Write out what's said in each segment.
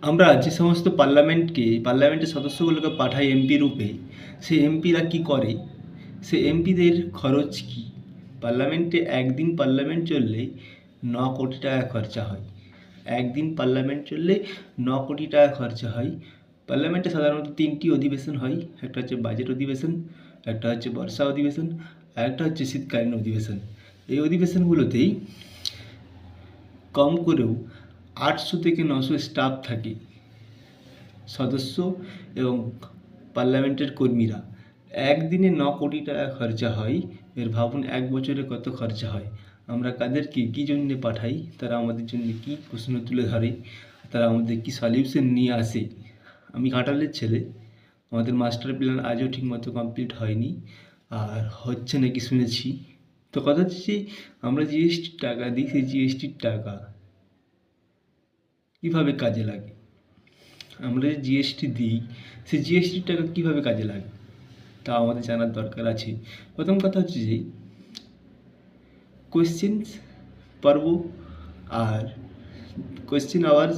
আমরা যে সমস্ত পার্লামেন্টের সদস্যগুলোকে পাঠাই এমপি রূপে, সেই এমপিরা কী করে, সে এমপিদের খরচ কী? পার্লামেন্টে একদিন পার্লামেন্ট চললেই 9 কোটি টাকা খরচা হয়। একদিন পার্লামেন্ট চললে 9 কোটি টাকা খরচা হয়। পার্লামেন্টে সাধারণত 3টি অধিবেশন হয়। একটা হচ্ছে বাজেট অধিবেশন, একটা হচ্ছে বর্ষা অধিবেশন, আর একটা হচ্ছে শীতকালীন অধিবেশন। এই অধিবেশনগুলোতেই কম করেও 800 থেকে 900 স্টাফ থাকে, সদস্য এবং পার্লামেন্টের কর্মীরা। একদিনে 9 কোটি টাকা খরচা হয়। এর ভাবুন এক বছরে কত খরচা হয়। আমরা কাদেরকে কী জন্যে পাঠাই, তারা আমাদের জন্য কী প্রশ্ন তুলে ধরে, তারা আমাদের কী সলিউশন নিয়ে আসে। আমি ঘাটালের ছেলে, আমাদের মাস্টার প্ল্যান আজও ঠিকমতো কমপ্লিট হয়নি, আর হচ্ছে নাকি শুনেছি। তো কথা হচ্ছে, আমরা জিএসটির টাকা দিই, সেই জিএসটির টাকা কীভাবে কাজে লাগে? আমরা যে জিএসটি দিই, সেই জিএসটির টাকা কীভাবে কাজে লাগে তা আমাদের জানার দরকার আছে। প্রথম কথা হচ্ছে যে কোয়েশ্চেন্স পর্ব আর কোয়েশ্চেন আওয়ার্স,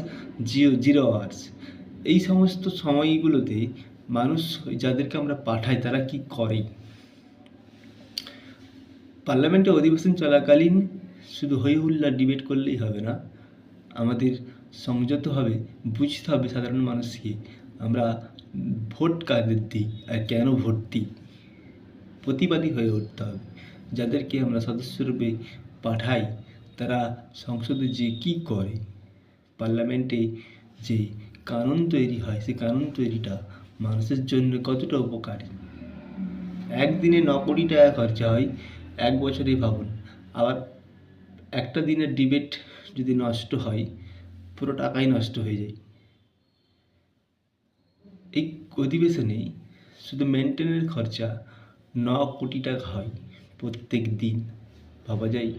জিরো আওয়ার্স, এই সমস্ত সময়গুলোতে মানুষ যাদেরকে আমরা পাঠাই তারা কি করে? পার্লামেন্টে অধিবেশন চলাকালীন শুধু হই হুল্লা ডিবেট করলেই হবে না, আমাদের সংযতভাবে বুঝতে হবে সাধারণ মানুষকে আমরা ভোট কাদের দিই আর কেন ভোট দিই। প্রতিবাদী হয়ে উঠতে হবে। যাদেরকে আমরা সদস্যরূপে পাঠাই তারা সংসদে যে কী করে, পার্লামেন্টে যে কানুন তৈরি হয়, সেই কানুন তৈরিটা মানুষের জন্য কতটা উপকারী। একদিনে 9 কোটি টাকা খরচা হয়, এক বছরেই ভাবুন। আবার একটা দিনের ডিবেট যদি নষ্ট হয়, পুরো টাকাই নষ্ট হয়ে যায়। এই অধিবেশনে শুধু মেনটেনের খরচা 9 কোটি টাকা হয় প্রত্যেক দিন। ভাবা যায়?